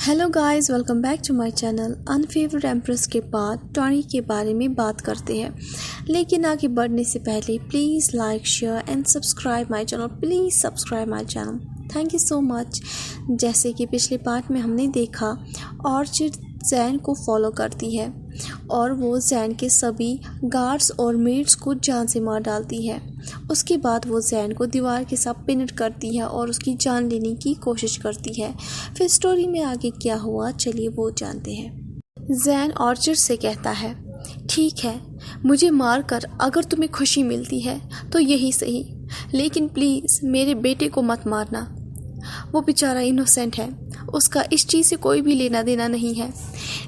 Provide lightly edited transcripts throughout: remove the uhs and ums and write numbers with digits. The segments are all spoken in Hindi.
Hello guys, welcome back to my channel. Unfavourite empress के बाद टॉनी के बारे में बात करते हैं, लेकिन आगे बढ़ने से पहले please like, share and subscribe my channel. Please subscribe my channel, thank you so much. जैसे कि पिछले पार्ट में हमने देखा, ऑर्चिड जैन को फॉलो करती है और वो जैन के सभी गार्ड्स और मेड्स को जान से मार डालती है। उसके बाद वो जैन को दीवार के साथ पिनट करती है और उसकी जान लेने की कोशिश करती है। फिर स्टोरी में आगे क्या हुआ, चलिए वो जानते हैं। जैन ऑर्चिड से कहता है, ठीक है, मुझे मार कर अगर तुम्हें खुशी मिलती है तो यही सही, लेकिन प्लीज़ मेरे बेटे को मत मारना। वो बेचारा इनोसेंट है, उसका इस चीज़ से कोई भी लेना देना नहीं है।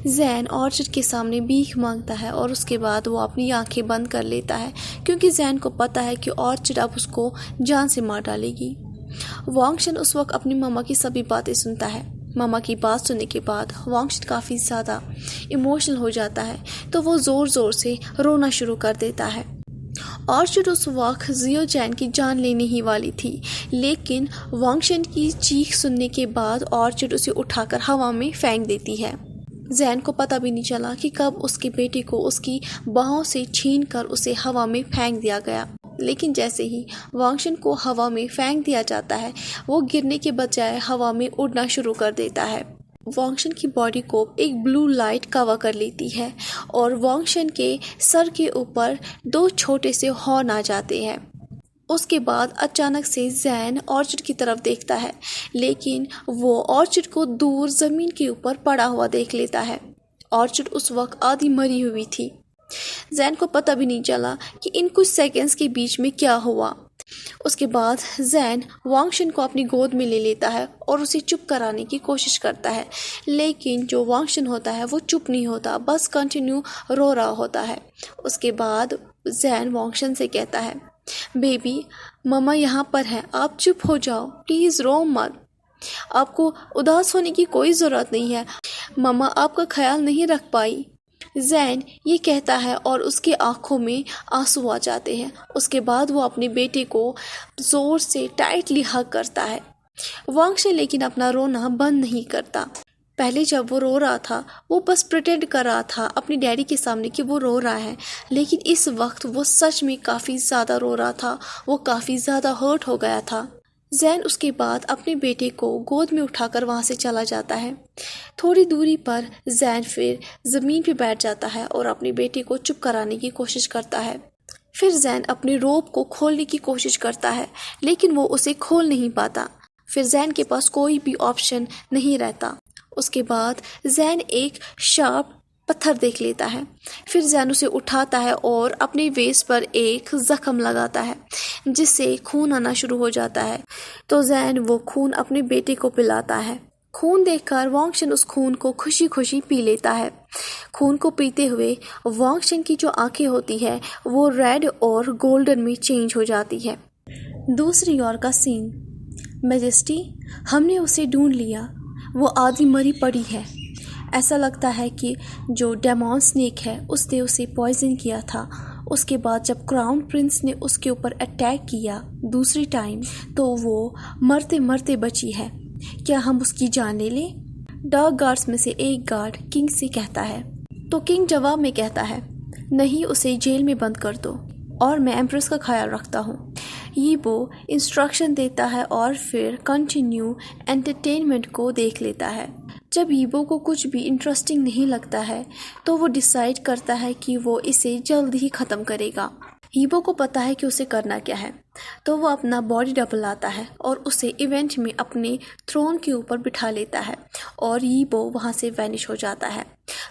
जैन ऑर्चिड के सामने भीख मांगता है और उसके बाद वो अपनी आंखें बंद कर लेता है, क्योंकि जैन को पता है कि ऑर्चिड अब उसको जान से मार डालेगी। वांगशन उस वक्त अपनी मामा की सभी बातें सुनता है। मामा की बात सुनने के बाद वांगशन काफ़ी ज़्यादा इमोशनल हो जाता है, तो वो ज़ोर ज़ोर से रोना शुरू कर देता है। ऑर्चिड उस वक्त जियो जैन की जान लेने ही वाली थी, लेकिन वांगशन की चीख सुनने के बाद ऑर्चिड उसे उठाकर हवा में फेंक देती है। जैन को पता भी नहीं चला कि कब उसके बेटे को उसकी बाहों से छीनकर उसे हवा में फेंक दिया गया, लेकिन जैसे ही वांगशन को हवा में फेंक दिया जाता है, वो गिरने के बजाय हवा में उड़ना शुरू कर देता है। वांगशन की बॉडी को एक ब्लू लाइट कवर कर लेती है और वांगशन के सर के ऊपर दो छोटे से हॉर्न आ जाते हैं। उसके बाद अचानक से जैन ऑर्चिड की तरफ देखता है, लेकिन वो ऑर्चिड को दूर ज़मीन के ऊपर पड़ा हुआ देख लेता है। ऑर्चिड उस वक्त आधी मरी हुई थी। जैन को पता भी नहीं चला कि इन कुछ सेकंड्स के बीच में क्या हुआ। उसके बाद जैन वांगशन को अपनी गोद में ले लेता है और उसे चुप कराने की कोशिश करता है, लेकिन जो वांगशन होता है वो चुप नहीं होता, बस कंटिन्यू रो रहा होता है। उसके बाद जैन वांगशन से कहता है, बेबी, मम्मा यहाँ पर है, आप चुप हो जाओ, प्लीज़ रो मत। आपको उदास होने की कोई ज़रूरत नहीं है, मम्मा आपका ख्याल नहीं रख पाई। जैन ये कहता है और उसकी आंखों में आंसू आ जाते हैं। उसके बाद वो अपने बेटे को ज़ोर से टाइटली हग करता है। वांगशन लेकिन अपना रोना बंद नहीं करता। पहले जब वो रो रहा था, वो बस प्रिटेंड कर रहा था अपने डैडी के सामने कि वो रो रहा है, लेकिन इस वक्त वो सच में काफ़ी ज़्यादा रो रहा था। वो काफ़ी ज़्यादा हर्ट हो गया था। जैन उसके बाद अपने बेटे को गोद में उठाकर वहाँ से चला जाता है। थोड़ी दूरी पर जैन फिर ज़मीन पर बैठ जाता है और अपने बेटे को चुप कराने की कोशिश करता है। फिर जैन अपने रोब को खोलने की कोशिश करता है, लेकिन वो उसे खोल नहीं पाता। फिर जैन के पास कोई भी ऑप्शन नहीं रहता। उसके बाद जैन एक शार्प पत्थर देख लेता है। फिर जैन उसे उठाता है और अपने वेस्ट पर एक जख्म लगाता है, जिससे खून आना शुरू हो जाता है। तो जैन वो खून अपने बेटे को पिलाता है। खून देखकर वांगशन उस खून को खुशी खुशी पी लेता है। खून को पीते हुए वांगशन की जो आंखें होती है वो रेड और गोल्डन में चेंज हो जाती है। दूसरी ओर का सीन, मैजेस्टी, हमने उसे ढूंढ लिया, वो आधी मरी पड़ी है। ऐसा लगता है कि जो डेमॉन स्नेक है उसने उसे पॉइजन किया था। उसके बाद जब क्राउन प्रिंस ने उसके ऊपर अटैक किया दूसरी टाइम, तो वो मरते मरते बची है। क्या हम उसकी जान ले लें? डार्क गार्ड्स में से एक गार्ड किंग से कहता है, तो किंग जवाब में कहता है, नहीं, उसे जेल में बंद कर दो और मैं एम्प्रेस का ख्याल रखता हूँ। ये वो इंस्ट्रक्शन देता है और फिर कंटिन्यू एंटरटेनमेंट को देख लेता है। जब ईबो को कुछ भी इंटरेस्टिंग नहीं लगता है, तो वो डिसाइड करता है कि वो इसे जल्द ही ख़त्म करेगा। ईबो को पता है कि उसे करना क्या है, तो वो अपना बॉडी डबल लाता है और उसे इवेंट में अपने थ्रोन के ऊपर बिठा लेता है और ईबो वहाँ से वैनिश हो जाता है।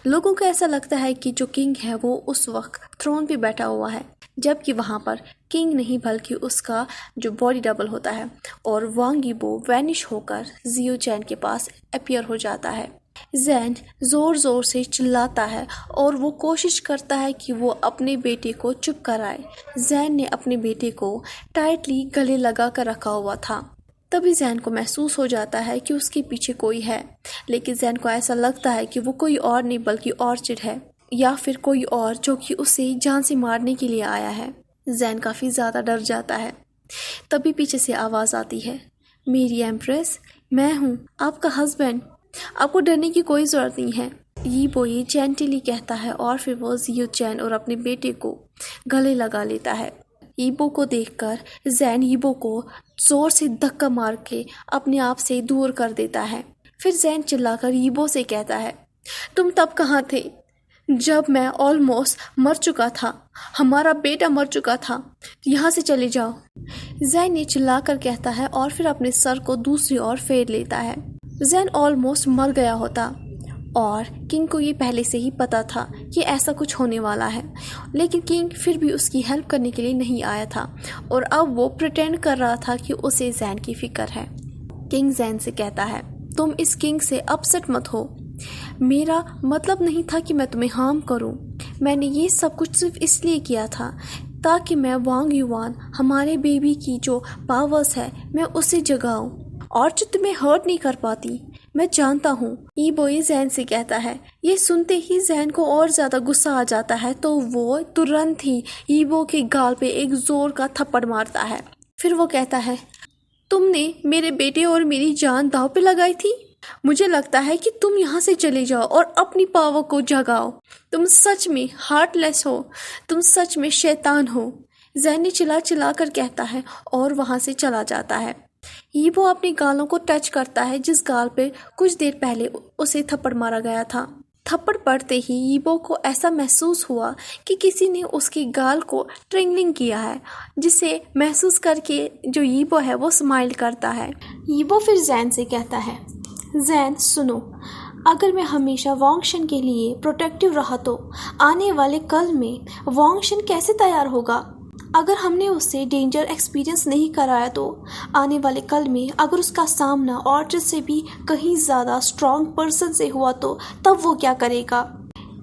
लोगों को ऐसा लगता है कि जो किंग है वो उस वक्त थ्रोन पे बैठा हुआ है, जबकि वहाँ पर किंग नहीं बल्कि उसका जो बॉडी डबल होता है। और वांग ईबो वैनिश होकर जियो जैन के पास अपीयर हो जाता है। जैन ज़ोर ज़ोर से चिल्लाता है और वो कोशिश करता है कि वो अपने बेटे को चुप कराए। जैन ने अपने बेटे को टाइटली गले लगा कर रखा हुआ था। तभी जैन को महसूस हो जाता है कि उसके पीछे कोई है, लेकिन जैन को ऐसा लगता है कि वो कोई और नहीं बल्कि ऑर्चिड है, या फिर कोई और जो कि उसे जान से मारने के लिए आया है। जैन काफ़ी ज़्यादा डर जाता है। तभी पीछे से आवाज़ आती है, मेरी एम्प्रेस, मैं हूँ आपका हस्बैंड। आपको डरने की कोई ज़रूरत नहीं है, यीबो ये जेंटली कहता है और फिर वो जियो चैन और अपने बेटे को गले लगा लेता है। यीबो को देखकर जैन यीबो को जोर से धक्का मार के अपने आप से दूर कर देता है। फिर जैन चिल्लाकर यीबो से कहता है, तुम तब कहाँ थे जब मैं ऑलमोस्ट मर चुका था, हमारा बेटा मर चुका था, यहाँ से चले जाओ। जैन ये चिल्लाकर कहता है और फिर अपने सर को दूसरी ओर फेर लेता है। जैन ऑलमोस्ट मर गया होता और किंग को ये पहले से ही पता था कि ऐसा कुछ होने वाला है, लेकिन किंग फिर भी उसकी हेल्प करने के लिए नहीं आया था और अब वो प्रिटेंड कर रहा था कि उसे जैन की फिक्र है। किंग जैन से कहता है, तुम इस किंग से अपसेट मत हो, मेरा मतलब नहीं था कि मैं तुम्हें हार्म करूं। मैंने ये सब कुछ सिर्फ इसलिए किया था ताकि मैं वांग युवान हमारे बेबी की जो पावर्स है मैं उसे जगाऊं और जो तुम्हें हर्ट नहीं कर पाती, मैं जानता हूँ। यीबो ये जैन से कहता है। ये सुनते ही जैन को और ज़्यादा गुस्सा आ जाता है तो वो तुरंत ही यीबो के गाल पे एक जोर का थप्पड़ मारता है। फिर वो कहता है, तुमने मेरे बेटे और मेरी जान दांव पे लगाई थी। मुझे लगता है कि तुम यहाँ से चले जाओ और अपनी पावर को जगाओ। तुम सच में हार्टलेस हो, तुम सच में शैतान हो। जैन ने चिल्ला चिल्ला कर कहता है और वहाँ से चला जाता है। यीबो अपनी गालों को टच करता है जिस गाल पे कुछ देर पहले उसे थप्पड़ मारा गया था। थप्पड़ पड़ते ही यीबो को ऐसा महसूस हुआ कि किसी ने उसकी गाल को ट्रिंगलिंग किया है, जिसे महसूस करके जो यीबो है वो स्माइल करता है। यीबो फिर जैन से कहता है, जैन सुनो, अगर मैं हमेशा वांगशन के लिए प्रोटेक्टिव रहा तो आने वाले कल में वांगशन कैसे तैयार होगा। अगर हमने उससे डेंजर एक्सपीरियंस नहीं कराया तो आने वाले कल में अगर उसका सामना ऑर्चर्ड से भी कहीं ज़्यादा स्ट्रॉन्ग पर्सन से हुआ तो तब वो क्या करेगा।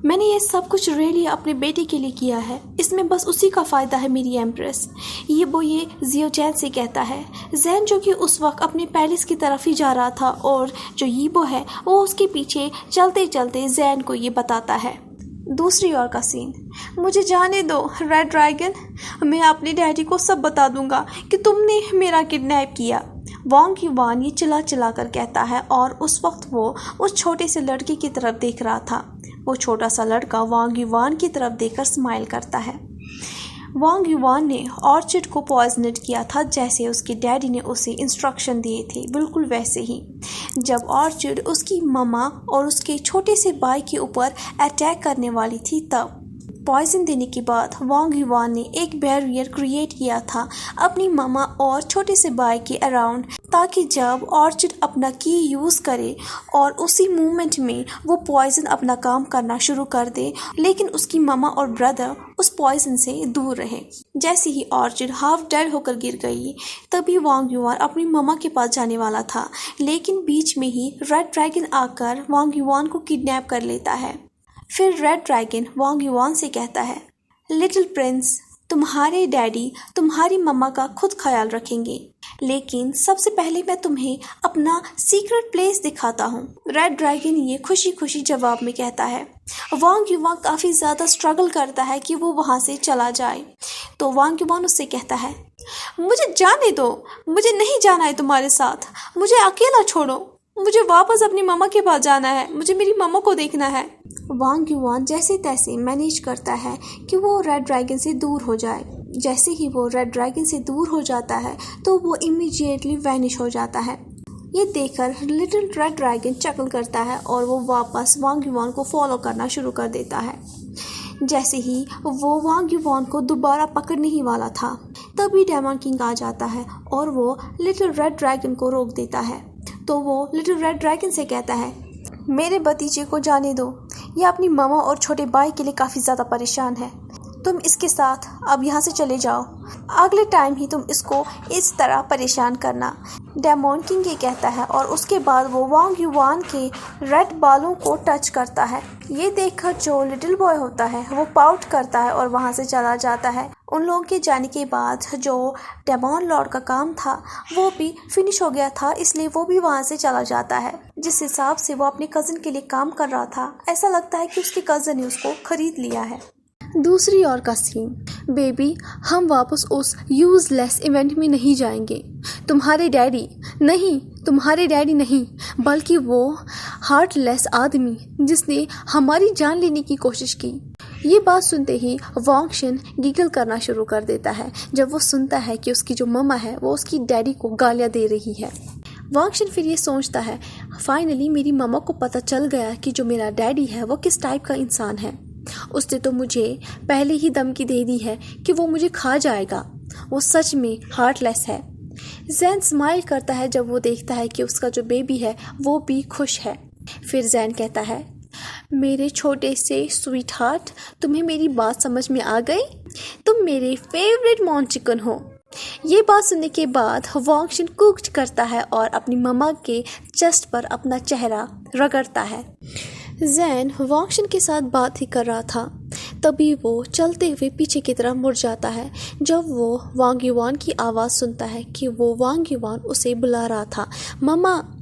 मैंने ये सब कुछ रियली अपने बेटे के लिए किया है, इसमें बस उसी का फ़ायदा है मेरी एम्प्रेस। ये जियो चैन से कहता है। जैन जो कि उस वक्त अपने पैलेस की तरफ ही जा रहा था और जो यीबो है वो उसके पीछे चलते चलते जैन को ये बताता है। दूसरी ओर का सीन, मुझे जाने दो रेड ड्रैगन, मैं अपने डैडी को सब बता दूंगा कि तुमने मेरा किडनैप किया। वांग युवान ये चिल्ला चिल्ला कर कहता है और उस वक्त वो उस छोटे से लड़के की तरफ देख रहा था। वो छोटा सा लड़का वांग युवान की तरफ देखकर स्माइल करता है। वांग युवान ने ऑर्चिड को पॉइजनेट किया था जैसे उसके डैडी ने उसे इंस्ट्रक्शन दिए थे, बिल्कुल वैसे ही। जब ऑर्चिड उसकी मम्मा और उसके छोटे से भाई के ऊपर अटैक करने वाली थी तब पॉइजन देने के बाद वांग युवान ने एक बैरियर क्रिएट किया था अपनी मम्मा और छोटे से भाई के अराउंड, ताकि जब ऑर्चिड अपना की यूज़ करे और उसी मूवमेंट में वो पॉइजन अपना काम करना शुरू कर दे, लेकिन उसकी मम्मा और ब्रदर उस पॉइजन से दूर रहे। जैसे ही ऑर्चिड हाफ डेड होकर गिर गई तभी वांग युवान अपनी मम्मा के पास जाने वाला था, लेकिन बीच में ही रेड ड्रैगन आकर वांग युवान को किडनैप कर लेता है। फिर रेड ड्रैगन वांग युवान से कहता है, लिटिल प्रिंस, तुम्हारे डैडी तुम्हारी मम्मा का खुद ख्याल रखेंगे, लेकिन सबसे पहले मैं तुम्हें अपना सीक्रेट प्लेस दिखाता हूँ। रेड ड्रैगन ये खुशी खुशी जवाब में कहता है। वांग युवान काफ़ी ज़्यादा स्ट्रगल करता है कि वो वहाँ से चला जाए, तो वांग युवान उससे कहता है, मुझे जाने दो, मुझे नहीं जाना है तुम्हारे साथ, मुझे अकेला छोड़ो, मुझे वापस अपनी मम्मा के पास जाना है, मुझे मेरी मम्मा को देखना है। वांग युवान जैसे तैसे मैनेज करता है कि वो रेड ड्रैगन से दूर हो जाए। जैसे ही वो रेड ड्रैगन से दूर हो जाता है तो वो इमीडिएटली वैनिश हो जाता है। ये देखकर लिटिल रेड ड्रैगन चकल करता है और वो वापस वांग युवान को फॉलो करना शुरू कर देता है। जैसे ही वो वांग युवान को दोबारा पकड़ने ही वाला था तभी डेमन किंग आ जाता है और वो लिटिल रेड ड्रैगन को रोक देता है। तो वो लिटिल रेड ड्रैगन से कहता है, मेरे भतीजे को जाने दो, ये अपनी मामा और छोटे भाई के लिए काफ़ी ज़्यादा परेशान है। तुम इसके साथ अब यहाँ से चले जाओ, अगले टाइम ही तुम इसको इस तरह परेशान करना। डेमन किंग ये कहता है और उसके बाद वो वांग युवान के रेड बालों को टच करता है। ये देखकर जो लिटिल बॉय होता है वो पाउट करता है और वहाँ से चला जाता है। उन लोगों के जाने के बाद जो डेमन लॉर्ड का काम था वो भी फिनिश हो गया था, इसलिए वो भी वहाँ से चला जाता है। जिस हिसाब से वो अपने कज़न के लिए काम कर रहा था, ऐसा लगता है कि उसके कज़न ने उसको खरीद लिया है। दूसरी ओर का सीन, बेबी हम वापस उस यूजलेस इवेंट में नहीं जाएंगे। तुम्हारे डैडी नहीं, बल्कि वो हार्टलेस आदमी जिसने हमारी जान लेने की कोशिश की। ये बात सुनते ही वांगशन गिगल करना शुरू कर देता है जब वो सुनता है कि उसकी जो मम्मा है वो उसकी डैडी को गालियाँ दे रही है। वांगशन फिर ये सोचता है, फाइनली मेरी मम्मा को पता चल गया कि जो मेरा डैडी है वो किस टाइप का इंसान है। उसने तो मुझे पहले ही धमकी दे दी है कि वो मुझे खा जाएगा। वो सच में हार्टलेस है। जैन स्माइल करता है जब वो देखता है कि उसका जो बेबी है वो भी खुश है। फिर जैन कहता है, मेरे छोटे से स्वीट हार्ट, तुम्हें मेरी बात समझ में आ गई? तुम मेरे फेवरेट मॉन चिकन हो। ये बात सुनने के बाद वांगशन कुक करता है और अपनी मम्मा के चेस्ट पर अपना चेहरा रगड़ता है। जैन वांगशन के साथ बात ही कर रहा था, तभी वो चलते हुए पीछे की तरफ मुड़ जाता है जब वो वांग युवान की आवाज़ सुनता है कि वो वांग युवान उसे बुला रहा था। मम्मा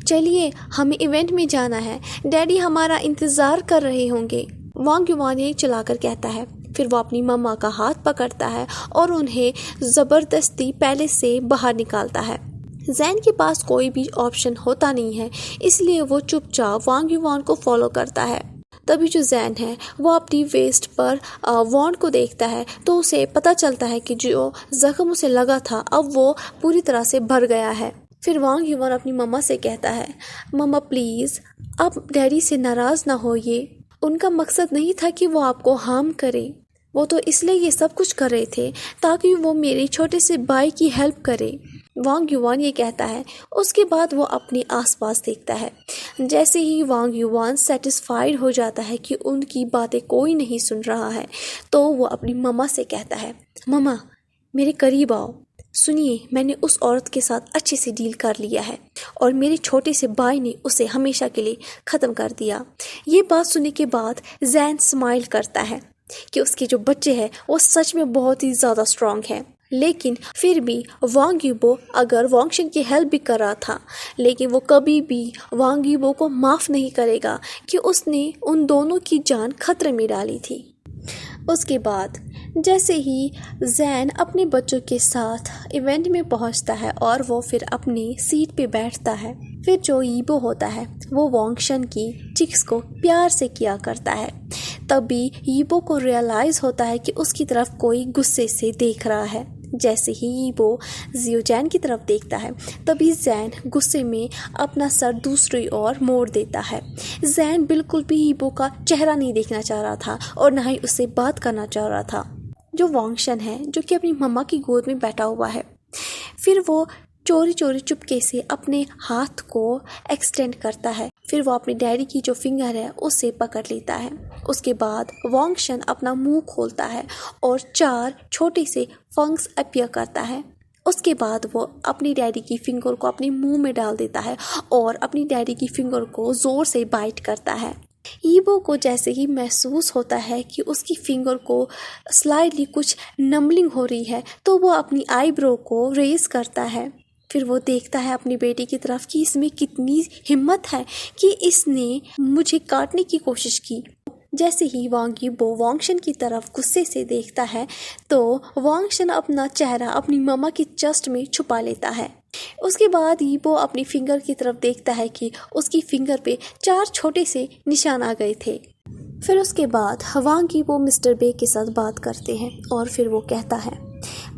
चलिए, हमें इवेंट में जाना है, डैडी हमारा इंतज़ार कर रहे होंगे। वांग युवान ये चिल्लाकर कहता है। फिर वो अपनी मम्मा का हाथ पकड़ता है और उन्हें ज़बरदस्ती पैलेस से बाहर निकालता है। जैन के पास कोई भी ऑप्शन होता नहीं है, इसलिए वो चुपचाप वांग युवान को फॉलो करता है। तभी जो जैन है वो अपनी वेस्ट पर वॉन्ड को देखता है तो उसे पता चलता है कि जो जख्म उसे लगा था अब वो पूरी तरह से भर गया है। फिर वांग युवान अपनी मम्मा से कहता है, मम्मा प्लीज़ आप डैडी से नाराज़ ना होइए, उनका मकसद नहीं था कि वो आपको हार्म करे, वो तो इसलिए ये सब कुछ कर रहे थे ताकि वो मेरे छोटे से भाई की हेल्प करे। वांग युवान ये कहता है। उसके बाद वो अपने आसपास देखता है। जैसे ही वांग युवान सेटिस्फाइड हो जाता है कि उनकी बातें कोई नहीं सुन रहा है तो वो अपनी मम्मा से कहता है, मम्मा मेरे करीब आओ, सुनिए मैंने उस औरत के साथ अच्छे से डील कर लिया है और मेरे छोटे से भाई ने उसे हमेशा के लिए ख़त्म कर दिया। ये बात सुनने के बाद जैन स्माइल करता है कि उसके जो बच्चे हैं वो सच में बहुत ही ज़्यादा स्ट्रॉन्ग है। लेकिन फिर भी वांग युबो अगर वांगशन की हेल्प भी कर रहा था, लेकिन वो कभी भी वांग युबो को माफ़ नहीं करेगा कि उसने उन दोनों की जान खतरे में डाली थी। उसके बाद जैसे ही जैन अपने बच्चों के साथ इवेंट में पहुंचता है और वो फिर अपनी सीट पे बैठता है, फिर जो ईबो होता है वो वांगशन की चिक्स को प्यार से किया करता है। तभी ईबो को रियलाइज़ होता है कि उसकी तरफ कोई गुस्से से देख रहा है। जैसे ही ईबो जियोजैन की तरफ देखता है तभी जैन गुस्से में अपना सर दूसरी ओर मोड़ देता है। जैन बिल्कुल भी ईबो का चेहरा नहीं देखना चाह रहा था और ना ही उससे बात करना चाह रहा था, जो वांगशन है जो कि अपनी मम्मा की गोद में बैठा हुआ है। फिर वो चोरी चोरी चुपके से अपने हाथ को एक्सटेंड करता है। फिर वो अपने डैडी की जो फिंगर है उसे पकड़ लेता है। उसके बाद वांगशन अपना मुंह खोलता है और 4 छोटे से फंक्स अपीयर करता है। उसके बाद वो अपनी डैडी की फिंगर को अपने मुंह में डाल देता है और अपनी डैडी की फिंगर को ज़ोर से बाइट करता है। ईबो को जैसे ही महसूस होता है कि उसकी फिंगर को स्लाइडली कुछ नंबलिंग हो रही है तो वो अपनी आईब्रो को रेज करता है। फिर वो देखता है अपनी बेटी की तरफ कि इसमें कितनी हिम्मत है कि इसने मुझे काटने की कोशिश की। जैसे ही वांग युबो वांगशन की तरफ गुस्से से देखता है तो वांगशन अपना चेहरा अपनी मम्मा की चेस्ट में छुपा लेता है। उसके बाद ईबो अपनी फिंगर की तरफ देखता है कि उसकी फिंगर पे 4 छोटे से निशान आ गए थे। फिर उसके बाद वांग युबो मिस्टर बे के साथ बात करते हैं और फिर वो कहता है,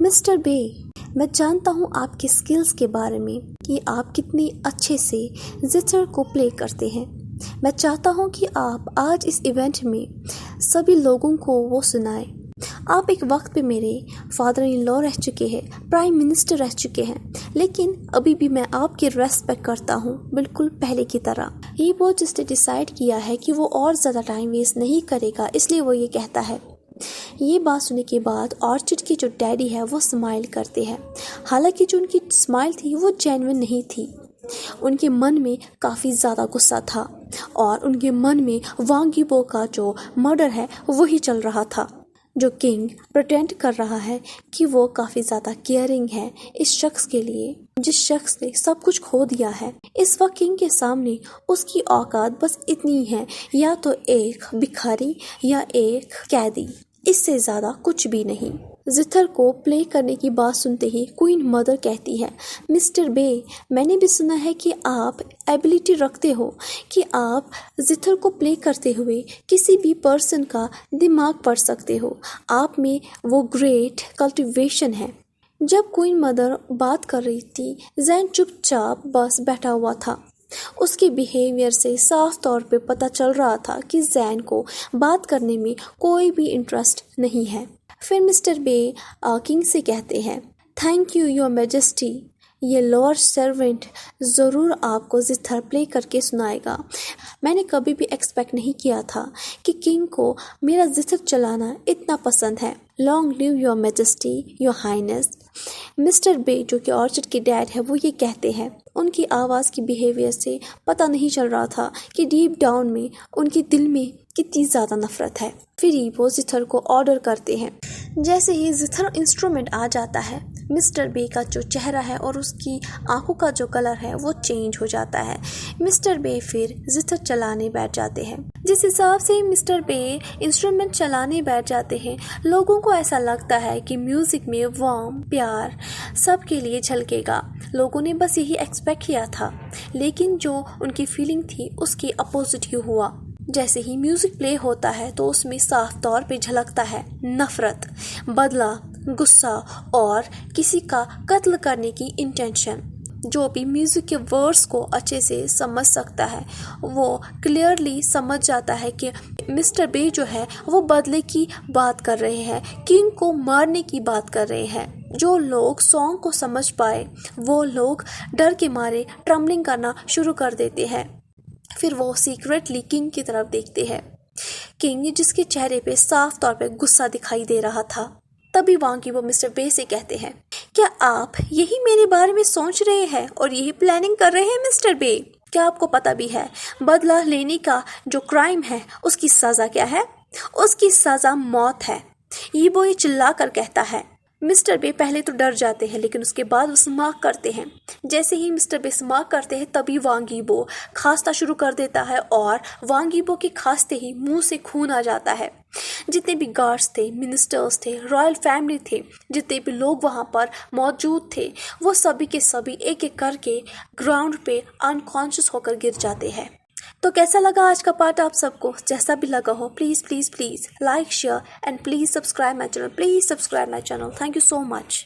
मिस्टर बे मैं जानता हूँ आपके स्किल्स के बारे में कि आप कितनी अच्छे से जिटर को प्ले करते हैं। मैं चाहता हूँ कि आप आज इस इवेंट में सभी लोगों को वो सुनाएं। आप एक वक्त पे मेरे फादर इन लॉ रह चुके हैं, प्राइम मिनिस्टर रह चुके हैं, लेकिन अभी भी मैं आपकी रेस्पेक्ट करता हूँ बिल्कुल पहले की तरह। ये वो जिसने डिसाइड किया है कि वो और ज़्यादा टाइम वेस्ट नहीं करेगा, इसलिए वो ये कहता है। ये बात सुनने के बाद ऑर्चिड की जो डैडी है वो स्माइल करते हैं। हालांकि जो उनकी स्माइल थी वो जेन्युइन नहीं थी, उनके मन में काफ़ी ज़्यादा गुस्सा था और उनके मन में वांग युबो का जो मर्डर है वही चल रहा था। जो किंग प्रिटेंड कर रहा है कि वो काफ़ी ज़्यादा केयरिंग है इस शख्स के लिए जिस शख्स ने सब कुछ खो दिया है। इस वक्त किंग के सामने उसकी औकात बस इतनी है, या तो एक भिखारी या एक कैदी। इससे ज़्यादा कुछ भी नहीं। जिथर को प्ले करने की बात सुनते ही क्वीन मदर कहती है, मिस्टर बे, मैंने भी सुना है कि आप एबिलिटी रखते हो कि आप जिथर को प्ले करते हुए किसी भी पर्सन का दिमाग पढ़ सकते हो। आप में वो ग्रेट कल्टिवेशन है। जब क्वीन मदर बात कर रही थी, जैन चुपचाप बस बैठा हुआ था। उसके बिहेवियर से साफ तौर पे पता चल रहा था कि जैन को बात करने में कोई भी इंटरेस्ट नहीं है। फिर मिस्टर बे किंग से कहते हैं, थैंक यू योर मैजेस्टी, ये लॉर्ड सर्वेंट ज़रूर आपको जिथर प्ले करके सुनाएगा। मैंने कभी भी एक्सपेक्ट नहीं किया था कि किंग को मेरा जिथर चलाना इतना पसंद है। Long live your majesty, your highness. Mister बे जो कि ऑर्चिड के डैड है, वो ये कहते हैं। उनकी आवाज़ की बिहेवियर से पता नहीं चल रहा था कि डीप डाउन में उनके दिल में कितनी ज़्यादा नफरत है। फिर वो जिथर को ऑर्डर करते हैं। जैसे ही जिथर इंस्ट्रूमेंट आ जाता है, मिस्टर बे का जो चेहरा है और उसकी आंखों का जो कलर है वो चेंज हो जाता है। मिस्टर बे फिर जिथर चलाने बैठ जाते हैं। जिस हिसाब से मिस्टर बे इंस्ट्रूमेंट चलाने बैठ जाते हैं, लोगों को ऐसा लगता है कि म्यूज़िक में वार्म प्यार सबके लिए झलकेगा। लोगों ने बस यही एक्सपेक्ट किया था, लेकिन जो उनकी फीलिंग थी उसके अपोजिट ही हुआ। जैसे ही म्यूज़िक प्ले होता है तो उसमें साफ तौर पे झलकता है नफ़रत, बदला, गुस्सा और किसी का कत्ल करने की इंटेंशन। जो भी म्यूज़िक के वर्ड्स को अच्छे से समझ सकता है वो क्लियरली समझ जाता है कि मिस्टर बे जो है वो बदले की बात कर रहे हैं, किंग को मारने की बात कर रहे हैं। जो लोग सॉन्ग को समझ पाए वो लोग डर के मारे ट्रम्बलिंग करना शुरू कर देते हैं। फिर वो सीक्रेटली किंग की तरफ देखते हैं। किंग जिसके चेहरे पे साफ तौर पे गुस्सा दिखाई दे रहा था। तभी वांगी वो मिस्टर बे से कहते हैं, क्या आप यही मेरे बारे में सोच रहे हैं और यही प्लानिंग कर रहे हैं मिस्टर बे? क्या आपको पता भी है बदला लेने का जो क्राइम है उसकी सज़ा क्या है? उसकी सज़ा मौत है। ये चिल्ला कर कहता है। मिस्टर बे पहले तो डर जाते हैं, लेकिन उसके बाद वो स्मार्क करते हैं। जैसे ही मिस्टर बे स्मार्क करते हैं तभी वांगीबो खांसना शुरू कर देता है और वांगीबो के खांसते ही मुंह से खून आ जाता है। जितने भी गार्ड्स थे, मिनिस्टर्स थे, रॉयल फैमिली थे, जितने भी लोग वहाँ पर मौजूद थे, वो सभी के सभी एक एक करके ग्राउंड पे अनकॉन्शियस होकर गिर जाते हैं। तो कैसा लगा आज का पार्ट आप सबको? जैसा भी लगा हो please please please like share and please subscribe my channel. Please subscribe my channel. Thank you so much.